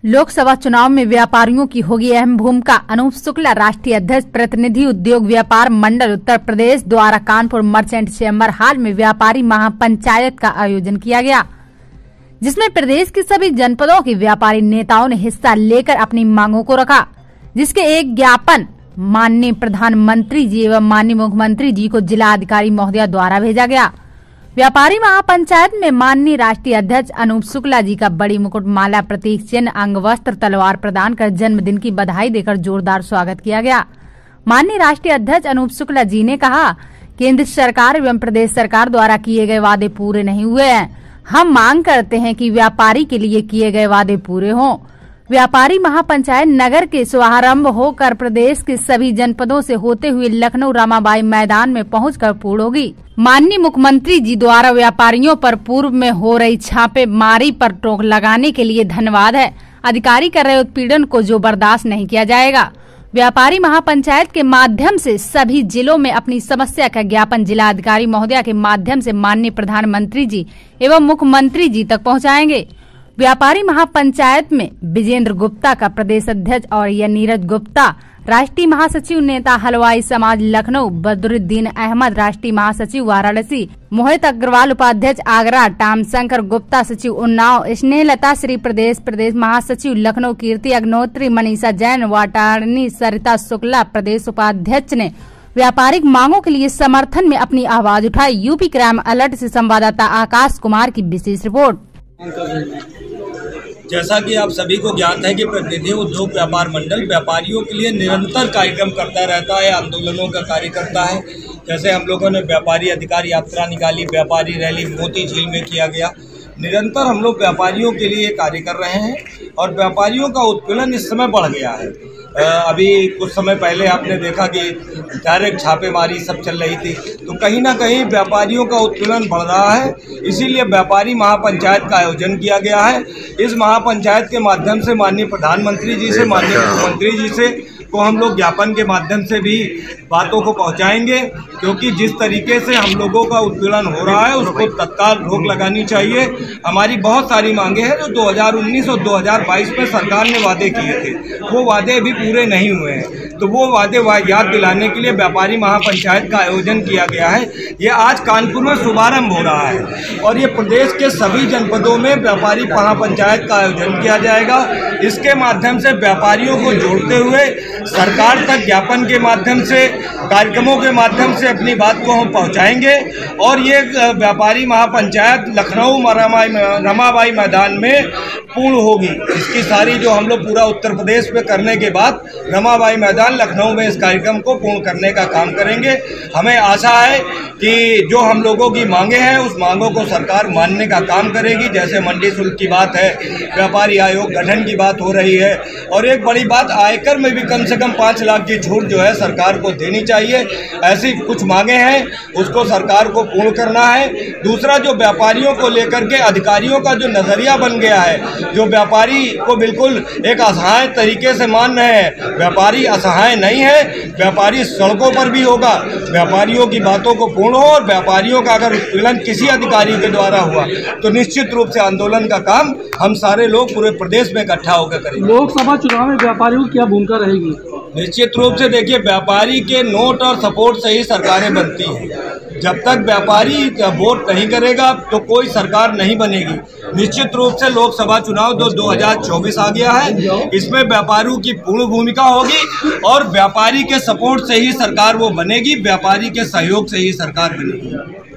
लोकसभा चुनाव में व्यापारियों की होगी अहम भूमिका। अनूप शुक्ला राष्ट्रीय अध्यक्ष, प्रतिनिधि उद्योग व्यापार मंडल उत्तर प्रदेश द्वारा कानपुर मर्चेंट चैम्बर हॉल में व्यापारी महापंचायत का आयोजन किया गया, जिसमें प्रदेश के सभी जनपदों के व्यापारी नेताओं ने हिस्सा लेकर अपनी मांगों को रखा, जिसके एक ज्ञापन माननीय प्रधानमंत्री जी एवं माननीय मुख्यमंत्री जी को जिला अधिकारी महोदया द्वारा भेजा गया। व्यापारी महापंचायत में माननीय राष्ट्रीय अध्यक्ष अनूप शुक्ला जी का बड़ी मुकुट माला, प्रतीक चिन्ह, अंग वस्त्र, तलवार प्रदान कर जन्मदिन की बधाई देकर जोरदार स्वागत किया गया। माननीय राष्ट्रीय अध्यक्ष अनूप शुक्ला जी ने कहा, केंद्र सरकार एवं प्रदेश सरकार द्वारा किए गए वादे पूरे नहीं हुए हैं। हम मांग करते हैं कि व्यापारी के लिए किए गए वादे पूरे हों। व्यापारी महापंचायत नगर के शुभारंभ होकर प्रदेश के सभी जनपदों से होते हुए लखनऊ रमाबाई मैदान में पहुंचकर पूर्ण होगी। माननीय मुख्यमंत्री जी द्वारा व्यापारियों पर पूर्व में हो रही छापेमारी पर रोक लगाने के लिए धन्यवाद है। अधिकारी कर रहे उत्पीड़न को जो बर्दाश्त नहीं किया जाएगा। व्यापारी महापंचायत के माध्यम से सभी जिलों में अपनी समस्या का ज्ञापन जिला अधिकारी महोदया के माध्यम से माननीय प्रधानमंत्री जी एवं मुख्यमंत्री जी तक पहुंचाएंगे। व्यापारी महापंचायत में विजेंद्र गुप्ता का प्रदेश अध्यक्ष और यह नीरज गुप्ता राष्ट्रीय महासचिव, नेता हलवाई समाज लखनऊ, बदरुद्दीन अहमद राष्ट्रीय महासचिव वाराणसी, मोहित अग्रवाल उपाध्यक्ष आगरा, टाम शंकर गुप्ता सचिव उन्नाव, स्नेहलता श्री प्रदेश महासचिव लखनऊ, कीर्ति अग्नोत्री, मनीषा जैन, वाटारनी सरिता शुक्ला प्रदेश उपाध्यक्ष ने व्यापारिक मांगों के लिए समर्थन में अपनी आवाज उठाई। यूपी क्राइम अलर्ट से संवाददाता आकाश कुमार की विशेष रिपोर्ट। जैसा कि आप सभी को ज्ञात है कि प्रतिनिधि उद्योग व्यापार मंडल व्यापारियों के लिए निरंतर कार्यक्रम करता रहता है, आंदोलनों का कार्य करता है। जैसे हम लोगों ने व्यापारी अधिकार यात्रा निकाली, व्यापारी रैली मोती झील में किया गया। निरंतर हम लोग व्यापारियों के लिए कार्य कर रहे हैं और व्यापारियों का उत्पीड़न इस समय बढ़ गया है। अभी कुछ समय पहले आपने देखा कि डायरेक्ट छापेमारी सब चल रही थी, तो कहीं ना कहीं व्यापारियों का उत्पीड़न बढ़ रहा है। इसीलिए व्यापारी महापंचायत का आयोजन किया गया है। इस महापंचायत के माध्यम से माननीय प्रधानमंत्री जी से, माननीय मुख्यमंत्री जी से को हम लोग ज्ञापन के माध्यम से भी बातों को पहुंचाएंगे, क्योंकि जिस तरीके से हम लोगों का उत्पीड़न हो रहा है उसको तत्काल रोक लगानी चाहिए। हमारी बहुत सारी मांगे हैं जो 2019 और 2022 में सरकार ने वादे किए थे, वो वादे भी पूरे नहीं हुए हैं। तो वो वादे याद दिलाने के लिए व्यापारी महापंचायत का आयोजन किया गया है। ये आज कानपुर में शुभारंभ हो रहा है और ये प्रदेश के सभी जनपदों में व्यापारी महापंचायत का आयोजन किया जाएगा। इसके माध्यम से व्यापारियों को जोड़ते हुए सरकार तक ज्ञापन के माध्यम से, कार्यक्रमों के माध्यम से अपनी बात को हम पहुंचाएंगे। और ये व्यापारी महापंचायत लखनऊ रमाबाई मैदान में पूर्ण होगी। इसकी सारी जो हम लोग पूरा उत्तर प्रदेश में करने के बाद रमाबाई मैदान लखनऊ में इस कार्यक्रम को पूर्ण करने का काम करेंगे। हमें आशा है कि जो हम लोगों की मांगे हैं उस मांगों को सरकार मानने का काम करेगी। जैसे मंडी शुल्क की बात है, व्यापारी आयोग गठन की बात हो रही है, और एक बड़ी बात, आयकर में भी कम से कम 5 लाख की छूट जो है सरकार को देनी चाहिए। ऐसी कुछ मांगे हैं, उसको सरकार को पूर्ण करना है। दूसरा, जो व्यापारियों को लेकर के अधिकारियों का जो नज़रिया बन गया है, जो व्यापारी को बिल्कुल एक असहाय तरीके से मान रहे हैं, व्यापारी असहाय नहीं है। व्यापारी सड़कों पर भी होगा, व्यापारियों की बातों को पूर्ण हो। और व्यापारियों का अगर उत्पीड़न किसी अधिकारी के द्वारा हुआ तो निश्चित रूप से आंदोलन का काम हम सारे लोग पूरे प्रदेश में इकट्ठा होकर करेंगे। लोकसभा चुनाव में व्यापारियों की क्या भूमिका रहेगी? निश्चित रूप से देखिए, व्यापारी के नोट और सपोर्ट से ही सरकारें बनती हैं। जब तक व्यापारी वोट नहीं करेगा तो कोई सरकार नहीं बनेगी। निश्चित रूप से लोकसभा चुनाव 2024 आ गया है, इसमें व्यापारियों की पूर्ण भूमिका होगी और व्यापारी के सपोर्ट से ही सरकार वो बनेगी, व्यापारी के सहयोग से ही सरकार बनेगी।